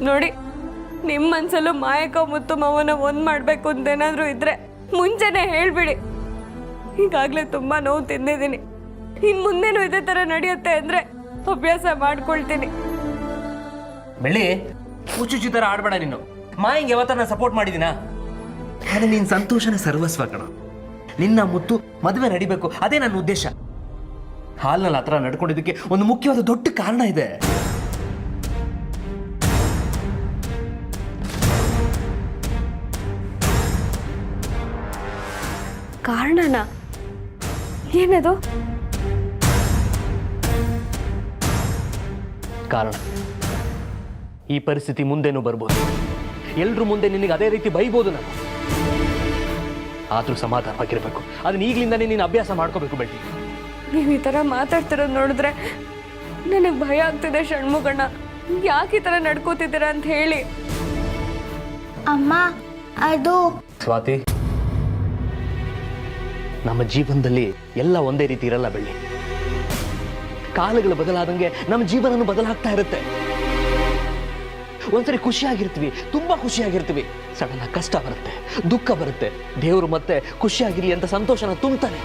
ನೋಡಿ, ನಿಮ್ಮ ಮನ್ಸಲ್ಲೂ ಮಾಯಕ ಮುತ್ತು ಮಾವನ ಒಂದ್ ಮಾಡ್ಬೇಕು ಅಂತೇನಾದ್ರೂ ಇದ್ರೆ ಮುಂಚೆನೆ ಹೇಳ್ಬಿಡಿ. ಈಗಾಗ್ಲೇ ತುಂಬಾ ನೋವು ತಿಂದಿದ್ದೀನಿ. ಇನ್ ಮುಂದೇನು ಇದೇ ತರ ನಡೆಯುತ್ತೆ ಅಂದ್ರೆ ಅಭ್ಯಾಸ ಮಾಡ್ಕೊಳ್ತೀನಿ. ಬೆಳ್ಳಿ, ಹುಚ್ಚುಚ್ಚಿ ತರ ಆಡ್ಬೇಡ ನೀನು. ಮಾಯಿಂಗ್ ಯಾವತ್ತ ನಾನು ಸಪೋರ್ಟ್ ಮಾಡಿದೀನ? ಆದರೆ ನಿನ್ನ ಸಂತೋಷನೇ ಸರ್ವಸ್ವ ಕಣ. ನಿನ್ನ ಮುತ್ತು ಮದುವೆ ನಡಿಬೇಕು, ಅದೇ ನನ್ನ ಉದ್ದೇಶ. ಹಾಲ್ನಲ್ಲಿ ಆ ಥರ ನಡ್ಕೊಂಡಿದ್ದಕ್ಕೆ ಒಂದು ಮುಖ್ಯವಾದ ದೊಡ್ಡ ಕಾರಣ ಇದೆ. ಕಾರಣನ? ಏನದು? ಕಾರಣ ಈ ಪರಿಸ್ಥಿತಿ ಮುಂದೇನೂ ಬರ್ಬೋದು. ಎಲ್ರ ಮುಂದೆ ನಿನಗೆ ಅದೇ ರೀತಿ ಬೈಬೋದು ನಾನು. ಆದ್ರೂ ಸಮಾಧಾನವಾಗಿರ್ಬೇಕು. ಅದನ್ನ ಈಗಲಿಂದನೇ ನೀನು ಅಭ್ಯಾಸ ಮಾಡ್ಕೋಬೇಕು ಬೆಳ್ಳಿ. ನೀವು ಈ ತರ ಮಾತಾಡ್ತಿರೋದು ನೋಡಿದ್ರೆ ನನಗೆ ಭಯ ಆಗ್ತಿದೆ ಷಣ್ಮುಗಣ್ಣ. ಯಾಕೆ ಈ ತರ ನಡ್ಕೋತಿದ್ದೀರಾ ಅಂತ ಹೇಳಿ. ಅಮ್ಮ, ಅದು ಸ್ವಾತಿ, ನಮ್ಮ ಜೀವನದಲ್ಲಿ ಎಲ್ಲ ಒಂದೇ ರೀತಿ ಇರಲ್ಲ ಬೆಳ್ಳಿ. ಕಾಲಗಳು ಬದಲಾದಂಗೆ ನಮ್ಮ ಜೀವನನೂ ಬದಲಾಗ್ತಾ ಇರುತ್ತೆ. ಒಂದ್ಸರಿ ಖುಷಿಯಾಗಿರ್ತೀವಿ, ತುಂಬಾ ಖುಷಿಯಾಗಿರ್ತೀವಿ. ಸಡನ್ ಆಗಿ ಕಷ್ಟ ಬರುತ್ತೆ, ದುಃಖ ಬರುತ್ತೆ. ದೇವರು ಮತ್ತೆ ಖುಷಿಯಾಗಿರ್ಲಿ ಅಂತ ಸಂತೋಷನ ತುಂಬ್ತಾನೆ.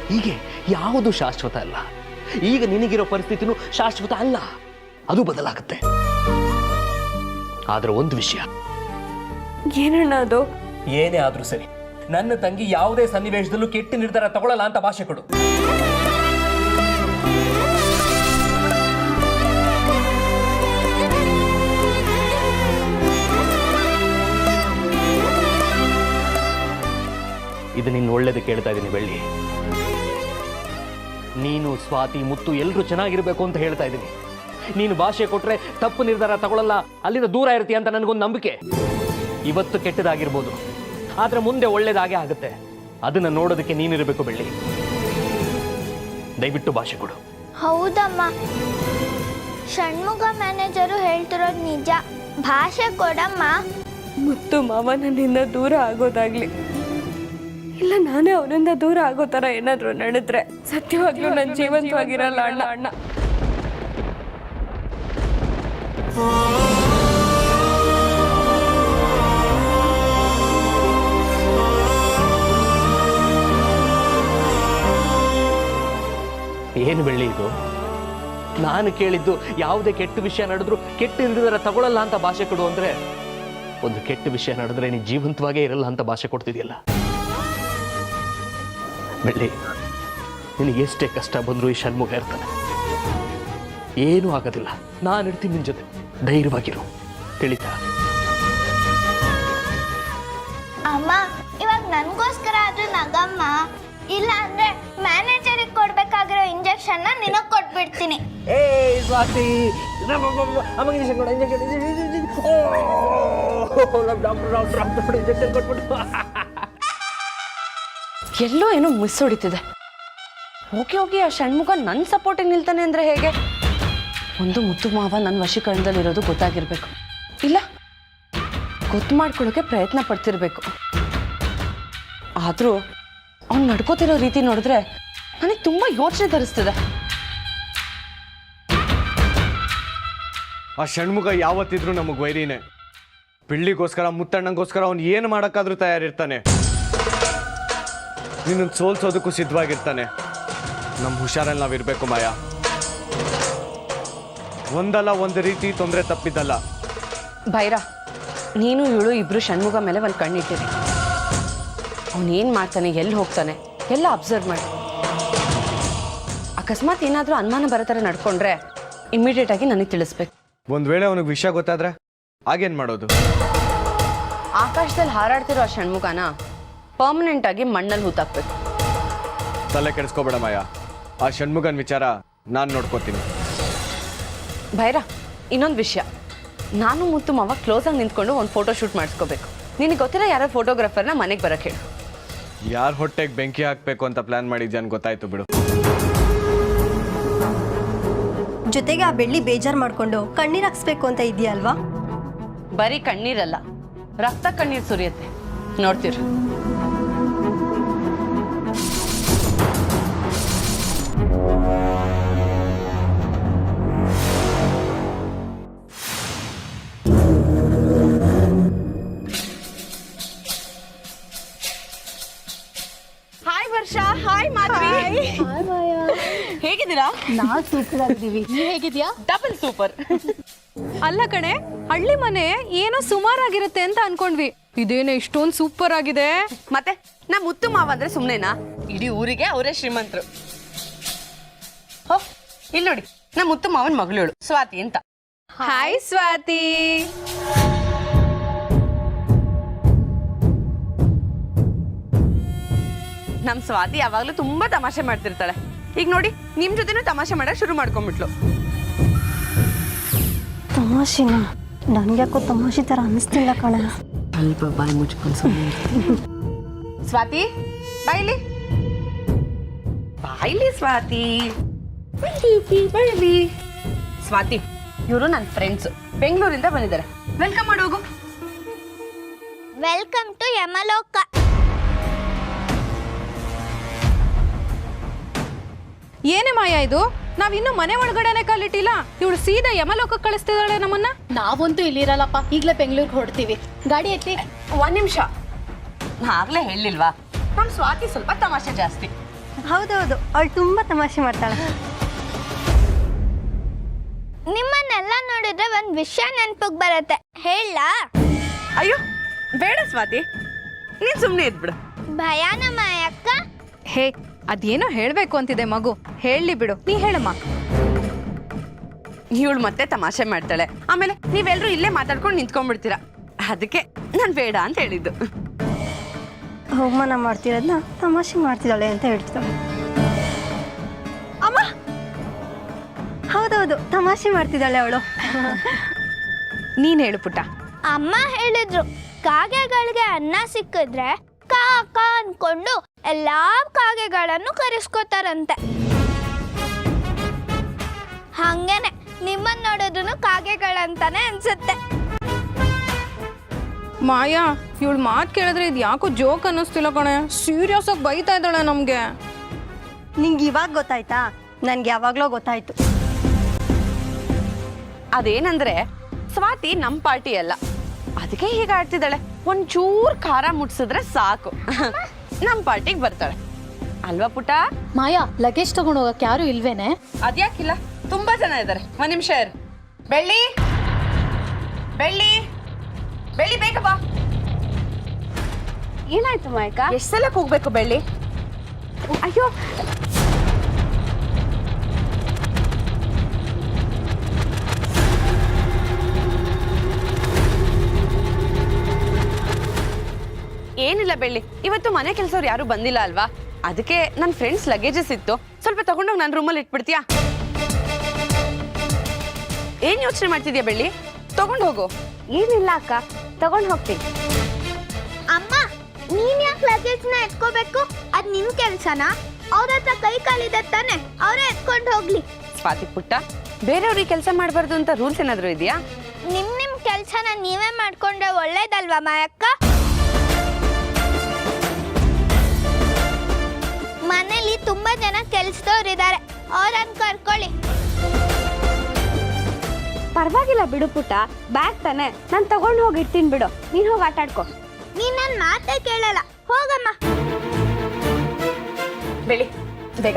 ಹೀಗೆ ಯಾವುದು ಶಾಶ್ವತ ಅಲ್ಲ. ಈಗ ನಿನಗಿರೋ ಪರಿಸ್ಥಿತಿನೂ ಶಾಶ್ವತ ಅಲ್ಲ, ಅದು ಬದಲಾಗುತ್ತೆ. ಆದ್ರೆ ಒಂದು ವಿಷಯ, ಏನಣ್ಣ ಅದು? ಏನೇ ಆದ್ರೂ ಸರಿ, ನನ್ನ ತಂಗಿ ಯಾವುದೇ ಸನ್ನಿವೇಶದಲ್ಲೂ ಕೆಟ್ಟ ನಿರ್ಧಾರ ತಗೊಳ್ಳಲ್ಲ ಅಂತ ಭಾಷೆ ಕೊಡು. ಇದು ನಿನ್ನ ಒಳ್ಳೇದು ಕೇಳ್ತಾ ಇದ್ದೀನಿ ಬೆಳ್ಳಿ. ನೀನು, ಸ್ವಾತಿ, ಮುತ್ತು ಎಲ್ಲರೂ ಚೆನ್ನಾಗಿರ್ಬೇಕು ಅಂತ ಹೇಳ್ತಾ ಇದ್ದೀನಿ. ನೀನು ಭಾಷೆ ಕೊಟ್ರೆ ತಪ್ಪು ನಿರ್ಧಾರ ತಗೊಳ್ಳಲ್ಲ, ಅಲ್ಲಿಂದ ದೂರ ಇರ್ತೀಯ ಅಂತ ನನಗೊಂದು ನಂಬಿಕೆ. ಇವತ್ತು ಕೆಟ್ಟದಾಗಿರ್ಬೋದು, ಆದ್ರೆ ಮುಂದೆ ಒಳ್ಳೇದಾಗೆ ಆಗುತ್ತೆ. ಅದನ್ನ ನೋಡೋದಕ್ಕೆ ನೀನಿರಬೇಕು ಬೆಳ್ಳಿ. ದಯವಿಟ್ಟು ಭಾಷೆ ಕೊಡು. ಹೌದಮ್ಮ, ಷಣ್ಮುಗ ಮ್ಯಾನೇಜರು ಹೇಳ್ತಿರೋದು ನಿಜ. ಭಾಷೆ ಕೊಡಮ್ಮ. ಮುತ್ತು ಮಾವ ನನ್ನಿಂದ ದೂರ ಆಗೋದಾಗ್ಲಿ, ಇಲ್ಲ ನಾನೇ ಅವರಿಂದ ದೂರ ಆಗೋ ತರ ಏನಾದ್ರು ನಡೆದ್ರೆ ಸತ್ಯವಾಗ್ಲೂ ನನ್ನ ಜೀವಂತವಾಗಿರಲ್ಲ ಅಣ್ಣ. ಅಣ್ಣ ಏನು ಬೆಳ್ಳಿ ಇದು? ನಾನು ಕೇಳಿದ್ದು ಯಾವುದೇ ಕೆಟ್ಟ ವಿಷಯ ನಡೆದ್ರು ಕೆಟ್ಟ ನಿರ್ಧಾರ ತಗೊಳ್ಳಲ್ಲ ಅಂತ ಭಾಷೆ ಕೊಡು ಅಂದ್ರೆ, ಒಂದು ಕೆಟ್ಟ ವಿಷಯ ನಡೆದ್ರೆ ನೀನು ಜೀವಂತವಾಗೇ ಇರಲ್ಲ ಅಂತ ಭಾಷೆ ಕೊಡ್ತಿದ್ಯಲ್ಲ ಬೆಳ್ಳಿ. ನಿನಗೆ ಎಷ್ಟೇ ಕಷ್ಟ ಬಂದರೂ ಈ ಷಣ್ಮುಗ ಇರ್ತಾನೆ, ಏನೂ ಆಗೋದಿಲ್ಲ. ನಾನು ಇರ್ತೀನಿ ನಿನ್ನ ಜೊತೆ, ಧೈರ್ಯವಾಗಿರು. ತಿಳಿತಾ? ಅಮ್ಮ, ಇವಾಗ ನನಗೋಸ್ಕರ ಆದ್ರೂ ನಗಮ್ಮ. ಇಲ್ಲ ಅಂದ್ರೆ ಮ್ಯಾನೇಜರಿಗೆ ಕೊಡ್ಬೇಕಾಗಿರೋ ಇಂಜೆಕ್ಷನ್ ನಿನಗೆ ಕೊಟ್ಬಿಡ್ತೀನಿ. ಸ್ವಾತಿ, ಎಲ್ಲೋ ಏನೋ ಮಿಸ್ ಹೊಡಿತಿದೆ. ಹೋಗಿ ಹೋಗಿ ಆ ಷಣ್ಮುಗ ನನ್ನ ಸಪೋರ್ಟಿಗೆ ನಿಲ್ತಾನೆ ಅಂದರೆ ಹೇಗೆ? ಒಂದು ಮುತ್ತು ಮಾವ ನನ್ನ ವಶೀಕರಣದಲ್ಲಿರೋದು ಗೊತ್ತಾಗಿರ್ಬೇಕು, ಇಲ್ಲ ಗೊತ್ತು ಮಾಡ್ಕೊಳ್ಳೋಕೆ ಪ್ರಯತ್ನ ಪಡ್ತಿರ್ಬೇಕು. ಆದರೂ ಅವ್ನು ನಡ್ಕೋತಿರೋ ರೀತಿ ನೋಡಿದ್ರೆ ನನಗೆ ತುಂಬ ಯೋಚನೆ ತರಿಸ್ತಿದೆ. ಆ ಷಣ್ಮುಗ ಯಾವತ್ತಿದ್ರು ನಮಗೆ ವೈರಿನೇ. ಬೆಳ್ಳಿಗೋಸ್ಕರ, ಮುತ್ತಣ್ಣಂಗೋಸ್ಕರ ಅವ್ನು ಏನು ಮಾಡೋಕ್ಕಾದ್ರೂ ತಯಾರಿರ್ತಾನೆ. ನಿನ್ನ ಸೋಲ್ಸೋದಕ್ಕೂ ಸಿದ್ಧವಾಗಿರ್ತಾನೆ. ನಮ್ಮ ಹುಷಾರಲ್ಲಿ ನಾವಿರಬೇಕು ಮಾಯಾ. ಒಂದಲ್ಲ ಒಂದು ರೀತಿ ತೊಂದರೆ ತಪ್ಪಿದ್ದಲ್ಲ. ಭೈರ, ನೀನು ಇವಳು ಇಬ್ರು ಷಣ್ಮುಗ ಮೇಲೆ ಒಂದು ಕಣ್ಣಿಟ್ಟಿರಿ. ಅವನೇನು ಮಾಡ್ತಾನೆ, ಎಲ್ಲಿ ಹೋಗ್ತಾನೆ ಎಲ್ಲ ಅಬ್ಸರ್ವ್ ಮಾಡಿ. ಅಕಸ್ಮಾತ್ ಏನಾದರೂ ಅನುಮಾನ ಬರೋ ಥರ ನಡ್ಕೊಂಡ್ರೆ ಇಮ್ಮಿಡಿಯೇಟ್ ಆಗಿ ನನಗೆ ತಿಳಿಸ್ಬೇಕು. ಒಂದು ವೇಳೆ ಅವನಿಗೆ ವಿಷಯ ಗೊತ್ತಾದ್ರೆ ಆಗೇನು ಮಾಡೋದು? ಆಕಾಶದಲ್ಲಿ ಹಾರಾಡ್ತಿರೋ ಆ ಷಣ್ಮುಗನ ಪರ್ಮನೆಂಟ್ ಆಗಿ ಮಣ್ಣಲ್ಲಿ ಹೂತಾಕ್ಬೇಕು. ತಲೆ ಕೆಡಿಸ್ಕೋಬೇಡ ಮಾಯಾ, ಆ ಷಣ್ಮುಗನ್ ವಿಚಾರ ನಾನು ನೋಡ್ಕೋತೀನಿ. ಭೈರ, ಇನ್ನೊಂದು ವಿಷಯ, ನಾನು ಮುತ್ತು ಮಾವ ಕ್ಲೋಸ್ ಆಗಿ ನಿಂತ್ಕೊಂಡು ಒಂದು ಫೋಟೋ ಶೂಟ್ ಮಾಡಿಸ್ಕೋಬೇಕು. ನಿನಗೆ ಗೊತ್ತಿರೋ ಯಾರೋ ಫೋಟೋಗ್ರಾಫರ್ನ ಮನೆಗೆ ಬರೋಕ್ಕೆ ಹೇಳು. ಯಾರ ಹೊಟ್ಟೆಗೆ ಬೆಂಕಿ ಹಾಕಬೇಕು ಅಂತ ಪ್ಲಾನ್ ಮಾಡಿದ್ಯಾ ಅಂತ ಗೊತ್ತಾಯ್ತು ಬಿಡು. ಜೊತೆಗೆ ಆ ಬೆಳ್ಳಿ ಬೇಜಾರು ಮಾಡ್ಕೊಂಡು ಕಣ್ಣೀರು ಹಾಕ್ಸ್ಬೇಕು ಅಂತ ಇದೆಯಾ ಅಲ್ವಾ? ಬರೀ ಕಣ್ಣೀರಲ್ಲ, ರಕ್ತ ಕಣ್ಣೀರು ಸುರಿಯುತ್ತೆ, ನೋಡ್ತೀರ. ಹೇಗಿದ್ದೀರಾ? ನಾವು ಸೂಪರ್ ಆಗಿದ್ದೀವಿ. ನೀವ್ ಹೇಗಿದ್ಯಾ? Double super. ಅಲ್ಲ ಕಣೆ, ಹಳ್ಳಿ ಮನೆ ಏನೋ ಸುಮಾರಾಗಿರುತ್ತೆ ಅಂತ ಅನ್ಕೊಂಡ್ವಿ, ಇದೇನೋ ಇಷ್ಟೊಂದು ಸೂಪರ್ ಆಗಿದೆ. ಮತ್ತೆ ನಾ ಮುತ್ತು ಮಾವ ಅಂದ್ರೆ ಸುಮ್ನೆನಾ? ಇಡೀ ಊರಿಗೆ ಅವರೇ ಶ್ರೀಮಂತರು. ಹೋ ಇಲ್ಲಿ ನೋಡಿ, ನಾ ಮುತ್ತು ಮಾವನ್ ಮಗಳು ಸ್ವಾತಿ ಅಂತ. ಹಾಯ್ ಸ್ವಾತಿ. ನಮ್ ಸ್ವಾತಿ ಯಾವಾಗ್ಲೂ ತುಂಬಾ ತಮಾಷೆ ಮಾಡ್ತಿರ್ತಾಳೆ. ಈಗ ನೋಡಿ, ನಿಮ್ ಜೊತೆನೂ ತಮಾಷೆ ಮಾಡಕ್ ಶುರು ಮಾಡ್ಕೊಂಡ್ಬಿಟ್ಲು. ತಮಾಷೆನ ನನ್ಗ್ಯಾಕೋ ತಮಾಷೆ ಥರ ಅನ್ನಿಸ್ತಿಲ್ಲ ಕಣ. ಸ್ವಲ್ಪ ಬಾಯಿ ಮುಚ್ಕೊಂಡು ಸ್ವಾತಿ ಬಾಯ್ಲಿ ಬಾಯ್ಲಿ ಸ್ವಾತಿ ಬಾಯ್ಲಿ. ಸ್ವಾತಿ, ಇವರು ನನ್ನ ಫ್ರೆಂಡ್ಸ್, ಬೆಂಗಳೂರಿಂದ ಬಂದಿದ್ದಾರೆ. ವೆಲ್ಕಮ್ ಮಾಡೋಗು. Welcome to Yamaloka. ಏನೇ ಮಾಯ ಇದು, ನಾವಿನ್ನು ಮನೆ ಒಳಗಡೆನೆ ಕಾಲಿಟ್ಟಿಲ್ಲ, ಇವಳು ಸೀದಾ ಯಮಲೋಕಕ್ಕೆ ಕಳಿಸ್ತಿದ್ದಾಳೆ ನಮ್ಮನ್ನ. ನಾವಂತೂ ಇಲ್ಲಿರಲ್ಲಪ್ಪ, ಈಗಲೇ ಬೆಂಗಳೂರಿಗೆ ಹೊರಡ್ತೀವಿ. ಗಾಡಿ ಎತ್ತಿ. ಒಂದ್ ನಿಮಿಷ, ಆಗ್ಲೇ ಹೇಳಿಲ್ವಾ ನಮ್ ಸ್ವಾತಿ ಸ್ವಲ್ಪ ತಮಾಷೆ ಜಾಸ್ತಿ. ಹೌದೌದು, ಅವಳು ತುಂಬ ತಮಾಷೆ ಮಾಡ್ತಾಳೆ. ನಿಮ್ಮನ್ನೆಲ್ಲ ನೋಡಿದ್ರೆ ಒಂದ್ ವಿಷಯ ನೆನ್ಪಿಗೆ ಬರುತ್ತೆ, ಹೇಳ? ಅಯ್ಯೋ ಬೇಡ ಸ್ವಾತಿ, ನೀನ್ ಸುಮ್ನೆ ಇದ್ಬಿಡು. ಭಯಾನ ಮಾಯಕ್ಕ. ಹೇ, ಅದೇನೋ ಹೇಳ್ಬೇಕು ಅಂತಿದೆ ಮಗು, ಹೇಳಿ ಬಿಡು, ನೀ ಹೇಳಮ್ಮ. ಇವಳು ಮತ್ತೆ ತಮಾಷೆ ಮಾಡ್ತಾಳೆ, ಆಮೇಲೆ ನೀವೆಲ್ಲರೂ ಇಲ್ಲೇ ಮಾತಾಡ್ಕೊಂಡು ನಿಂತ್ಕೊಂಡ್ಬಿಡ್ತೀರಾ. ಅದಕ್ಕೆ ನಾನ್ ಬೇಡ ಅಂತ ಹೇಳಿದ್ದು. ಅವಮಾನ ಮಾಡ್ತಿರೋದನ್ನ ತಮಾಷೆ ಮಾಡ್ತಿದ್ದಾಳೆ ಅಂತ ಹೇಳ್ತಿದ್ದಾಳೆ. ಅಮ್ಮ, ಹೌದೌದು, ತಮಾಷೆ ಮಾಡ್ತಿದ್ದಾಳೆ ಅವಳು. ನೀನ್ ಹೇಳು ಪುಟ್ಟ. ಅಮ್ಮ ಹೇಳಿದ್ರು, ಕಾಗೆಗಳಿಗೆ ಅನ್ನ ಸಿಕ್ಕಿದ್ರೆ ಕಾ ಕಾ ಅನ್ಕೊಂಡು ಎಲ್ಲಾ ಕಾಗೆಗಳನ್ನು ಕರೆಸ್ಕೋತಾರಂತೆ. ಹಂಗೇನೆ ನಿಮ್ಮನ್ನ ನೋಡಿದ್ರು ಕಾಗೆಗಳಂತಾನೆ ಅನ್ಸುತ್ತೆ. ಮಾಯಾ, ಇವಳು ಮಾತು ಕೇಳಿದ್ರೆ ಇದು ಯಾಕೋ ಜೋಕ್ ಅನ್ನಿಸ್ತಿಲ್ಲ ಕಣೆ, ಸೀರಿಯಸ್ ಆಗಿ ಬೈತಾ ಇದ್ದಾಳೆ ನಮ್ಗೆ. ನಿಂಗೆ ಇವಾಗ ಗೊತ್ತಾಯ್ತಾ? ನನ್ಗೆ ಯಾವಾಗ್ಲೋ ಗೊತ್ತಾಯ್ತು. ಅದೇನಂದ್ರೆ ಸ್ವಾತಿ ನಮ್ ಪಾರ್ಟಿ ಅಲ್ಲ, ಅದಕ್ಕೆ ಹೀಗೆ ಆಡ್ತಿದ್ದಾಳೆ. ಒಂಚೂರ್ ಖಾರ ಮುಟ್ಸಿದ್ರೆ ಸಾಕು ನಮ್ ಪಾರ್ಟಿಗೆ ಬರ್ತಾಳೆ, ಅಲ್ವಾ ಪುಟ್ಟ? ಮಾಯಾ, ಲಗೇಜ್ ತಗೊಂಡು ಹೋಗಕ್ಕೆ ಯಾರು ಇಲ್ವೇನೆ? ಅದ್ಯಾಕಿಲ್ಲ, ತುಂಬಾ ಜನ ಇದ್ದಾರೆ. ಒಂದ್ ನಿಮಿಷ ಇರು. ಬೆಳ್ಳಿ ಬೆಳ್ಳಿ ಬೆಳ್ಳಿ, ಬೇಗ ಬಾ. ಏನಾಯ್ತು ಮಾಯಕ? ಎಷ್ಟ್ ಸಲ ಹೋಗ್ಬೇಕು ಬೆಳ್ಳಿ? ಅಯ್ಯೋ, ಏನಿಲ್ಲ ಬೆಳ್ಳಿ, ಇವತ್ತು ಮನೆ ಕೆಲಸವ್ರು ಯಾರು ಬಂದಿಲ್ಲ ಅಲ್ವಾ, ಅದಕ್ಕೆ ನನ್ನ ಫ್ರೆಂಡ್ಸ್ ಲಗೇಜಸ್ ಇತ್ತು, ಸ್ವಲ್ಪ ತಗೊಂಡೋಗಿ ನನ್ನ ರೂಮಲ್ಲಿ ಇಟ್ಬಿಡ್ತೀಯಾ? ಏನ್ ಯೋಚನೆ ಮಾಡ್ತಿದ್ಯಾ ಬೆಳ್ಳಿ? ತಗೊಂಡು ಹೋಗು. ಏನಿಲ್ಲ ಅಕ್ಕ, ತಗೊಂಡ್ ಹೋಗ್ತೀನಿ. ಅಮ್ಮ, ನೀನ್ ಯಾಕೆ ಲಗೇಜ್ನ ಎತ್ಕೋಬೇಕು? ಅದ್ ನಿನ್ ಕೆಲ್ಸನಾ? ಅವ್ರ ಹತ್ರ ಕೈ ಕಾಲಿದೆ ತಾನೆ, ಅವರೇ ಎತ್ಕೊಂಡು ಹೋಗ್ಲಿ. ಸ್ವಾತಿ ಪುಟ್ಟ, ಬೇರೆಯವ್ರಿಗೆ ಕೆಲಸ ಮಾಡಬಾರ್ದು ಅಂತ ರೂಲ್ಸ್ ಏನಾದ್ರು ಇದೆಯಾ? ನಿಮ್ ಕೆಲ್ಸನ ನೀವೇ ಮಾಡ್ಕೊಂಡ್ರೆ ಒಳ್ಳೇದಲ್ವಾ ಮಾಯಕ್ಕ? ಮನೇಲಿ ತುಂಬಾ ಜನ ಕೆಲ್ಸದವ್ರಿದ್ದಾರೆ, ಅವ್ರನ್ನ ಕರ್ಕೊಳ್ಳಿ. ಪರವಾಗಿಲ್ಲ ಬಿಡು ಪುಟ್ಟ, ಬ್ಯಾಗ್ ತಾನೆ, ನಾನು ತಗೊಂಡು ಹೋಗಿ ಇಡ್ತೀನಿ ಬಿಡು, ನೀನು ಹೋಗಿ ಆಟ ಆಡ್ಕೊ. ನೀನ್ ನನ್ ಮಾತೇ ಕೇಳಲ್ಲ, ಹೋಗಮ್ಮ. ಬೆಳಿ ಬೇಗ.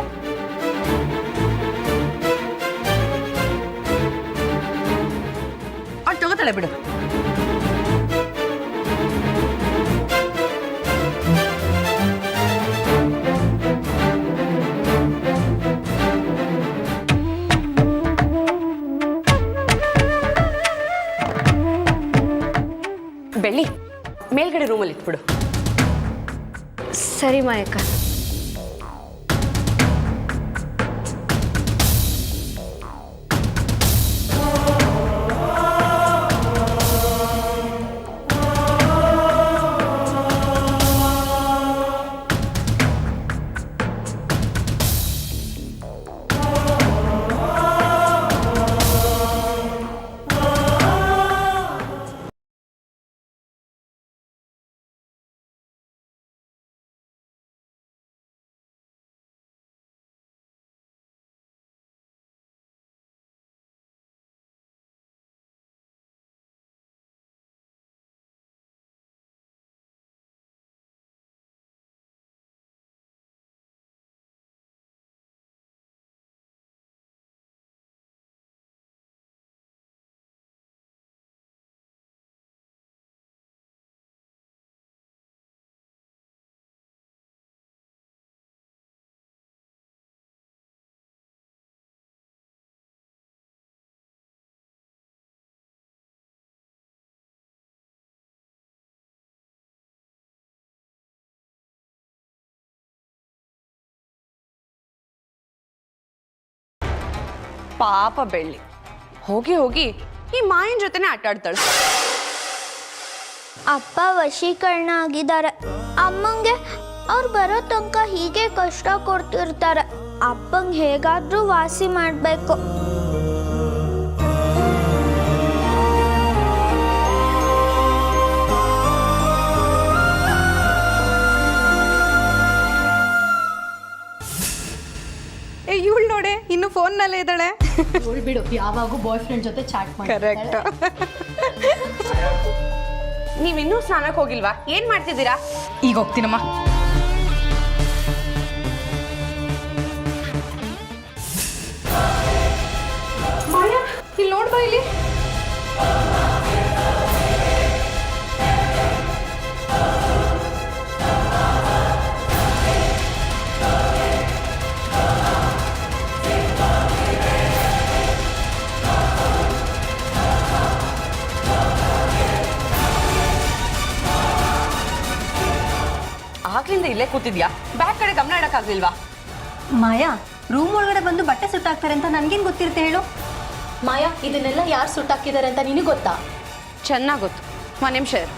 ಅವ್ಳು ತಗೋತಾಳೆ ಬಿಡು. ಬೆಳ್ಳಿ, ಮೇಲ್ಗಡೆ ರೂಮಲ್ಲಿ ಇಟ್ಬಿಡು. ಸರಿ ಮಾಯಕ. ಪಾಪ ಬೆಳ್ಳಿ ಹೋಗಿ ಹೋಗಿ ಈ ಮಾಯನ್ ಜೊತೆನೆ ಆಟ ಆಡ್ತಾಳೆ. ಅಪ್ಪ ವಶೀಕರಣ ಆಗಿದ್ದಾರೆ. ಅಮ್ಮಂಗೆ ಅವ್ರು ಬರೋ ತನಕ ಹೀಗೆ ಕಷ್ಟ ಕೊಡ್ತಿರ್ತಾರೆ. ಅಪ್ಪಂಗೆ ಹೇಗಾದ್ರೂ ವಾಸಿ ಮಾಡಬೇಕು. ಇವಳು ನೋಡೆ ಇನ್ನು ಫೋನ್ನಲ್ಲೇ ಇದ್ದಾಳೆ. ಇವಳು ಬಿಡು, ಯಾವಾಗೂ ಬಾಯ್ ಫ್ರೆಂಡ್ ಜೊತೆ ಚಾಟ್ ಮಾಡಿ. ಕರೆಕ್ಟ್. ನೀವಿನ್ನೂ ಸ್ನಾನಕ್ಕೆ ಹೋಗಿಲ್ವಾ? ಏನ್ ಮಾಡ್ತಿದ್ದೀರಾ? ಈಗ ಹೋಗ್ತೀನಮ್ಮ. ಮಾಯಾ, ಇಲ್ಲಿ ನೋಡ್ಬಾ ಇಲ್ಲಿ. ಆಗ್ಲಿಂದ ಇಲ್ಲೇ ಕೂತಿದ್ಯಾ? ಬ್ಯಾಗ್ ಕಡೆ ಗಮನ ಇಡಕ್ಕಾಗ್ಲಿಲ್ವಾ? ಮಾಯಾ, ರೂಮ್ ಒಳಗಡೆ ಬಂದು ಬಟ್ಟೆ ಸುಟ್ಟಾಕ್ತಾರೆ ಅಂತ ನನ್ಗೇನು ಗೊತ್ತಿರುತ್ತೆ ಹೇಳು? ಮಾಯಾ, ಇದನ್ನೆಲ್ಲ ಯಾರು ಸುಟ್ಟಾಕಿದ್ದಾರೆ ಅಂತ ನಿನಗೆ ಗೊತ್ತಾ? ಚೆನ್ನಾಗ್ ಗೊತ್ತು. ಒಂದ್ ನಿಮಿಷ ಇರು.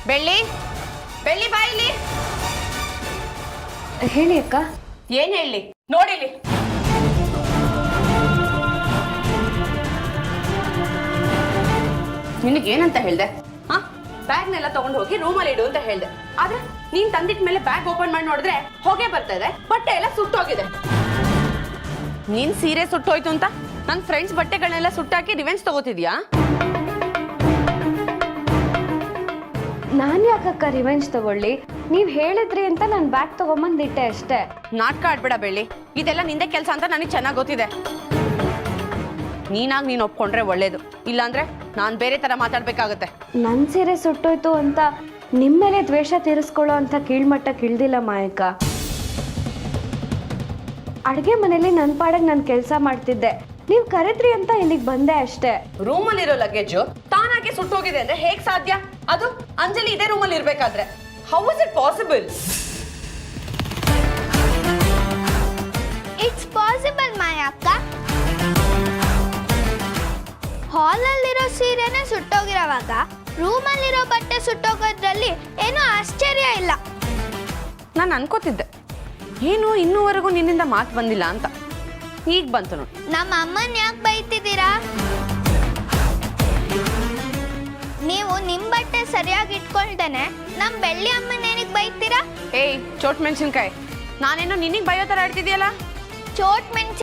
ಬೆಳ್ಳಿ ಬೆಳ್ಳಿ ಬಾ ಇಲ್ಲಿ. ಹೇಳಿ ಅಕ್ಕ. ಏನ್ ಹೇಳಿ? ನೋಡಿಲಿ. ನಿನಗೇನಂತ ಹೇಳ್ದೆ? ಹಾ, ಬ್ಯಾಗ್ನೆಲ್ಲ ತಗೊಂಡು ಹೋಗಿ ರೂಮಲ್ಲಿ ಇಡು ಅಂತ ಹೇಳ್ದೆ. ಆದ್ರೆ ನೀನ್ ತಂದಿಟ್ಟ ಮೇಲೆ ಬ್ಯಾಗ್ ಓಪನ್ ಮಾಡಿ ನೋಡಿದ್ರೆ ಹೊಗೆ ಬರ್ತಾ ಇದೆ, ಬಟ್ಟೆ ಎಲ್ಲ ಸುಟ್ಟೋಗಿದೆ. ನೀನ್ ಸೀರೆ ಸುಟ್ಟೋಯ್ತು ಅಂತ ನನ್ನ ಫ್ರೆಂಡ್ಸ್ ಬಟ್ಟೆಗಳನ್ನೆಲ್ಲ ಸುಟ್ಟಾಕಿ ರಿವೆಂಜ್ ತಗೋತಿದ್ಯಾ? ನಾನು ಯಾಕಕ್ಕ ರಿವೆಂಜ್ ತಗೊಳ್ಳಿ? ನೀವು ಹೇಳಿದ್ರಿ ಅಂತ ನಾನು ಬ್ಯಾಗ್ ತಗೊಂಬಂದಿಟ್ಟೆ ಅಷ್ಟೇ. ನಾಟಕ ಆಡ್ಬೇಡ ಬೆಳ್ಳಿ, ಇದೆಲ್ಲ ನಿಂದೆ ಕೆಲಸ ಅಂತ ನನಗೆ ಚೆನ್ನಾಗಿ ಗೊತ್ತಿದೆ. ನೀನಾಗಿ ನೀನು ಒಪ್ಕೊಂಡ್ರೆ ಒಳ್ಳೇದು, ಇಲ್ಲಾಂದ್ರೆ ನಾನು ಬೇರೆ ತರ ಮಾತಾಡ್ಬೇಕಾಗತ್ತೆ. ನನ್ನ ಸೀರೆ ಸುಟ್ಟೋಯ್ತು ಅಂತ ನಿಮ್ಮ ಮೇಲೆ ದ್ವೇಷ ತೀರಿಸ್ಕೊಳ್ಳೋ ಅಂತ ಕೀಳ್ಮಟ್ಟಕ್ಕೆ ಇಳ್ದಿಲ್ಲ ಮಾಯಕ್ಕ. ಅಡುಗೆ ಮನೇಲಿ ನನ್ನ ಪಾಡಕ್ಕೆ ನಾನು ಕೆಲಸ ಮಾಡ್ತಿದ್ದೆ. ನೀವು ಕರೆದ್ರಿ ಅಂತ ಇಲ್ಲಿಗೆ ಬಂದೆ ಅಷ್ಟೇ. ರೂಮಲ್ಲಿರೋ ಲಗೇಜು ತಾನಾಗೆ ಸುಟ್ಟೋಗಿದೆ ಅಂದ್ರೆ ಹೇಗ್ ಸಾಧ್ಯ? ಅದು ಅಂಜಲಿ ಇದೇ ರೂಮಲ್ಲಿ ಇರ್ಬೇಕಾದ್ರೆ. How is it possible? It's possible ಮಾಯಕ್ಕ. ಹಾಲಲ್ಲಿರೋ ಸೀರೆನೇ ಸುಟ್ಟೋಗಿರೋವಾಗ ರೂಮಲ್ಲಿರೋ ಬಟ್ಟೆ ಸುಟ್ಟೋಗೋದ್ರಲ್ಲಿ ಏನೂ ಆಶ್ಚರ್ಯ ಇಲ್ಲ. ನಾನು ಅನ್ಕೋತಿದ್ದೆ ಏನು ಇನ್ನೂವರೆಗೂ ನಿನ್ನಿಂದ ಮಾತು ಬಂದಿಲ್ಲ ಅಂತ. ಈಗ ಬಂತು ನೋಡಿ. ನಮ್ಮ ಅಮ್ಮನ ಯಾಕೆ ಬೈತಿದ್ದೀರಾ? ನೀವು ನಿಮ್ಮ ಬಟ್ಟೆ ಸರಿಯಾಗಿ ಇಟ್ಕೊಳ್ದೇನೆ ನಮ್ಮ ಬೆಳ್ಳಿ ಅಮ್ಮನ ಏನಕ್ಕೆ ಬೈತೀರಾ? ಏಯ್ ಚೋಟ್ ಮೆಣಸಿನ್ಕಾಯಿ, ನಾನೇನೋ ನಿನಗೆ ಬೈಯೋ ಥರ ಆಡ್ತಿದ್ಯಲ್ಲ. ಚೋಟ್ ಮೆಣಸಿನ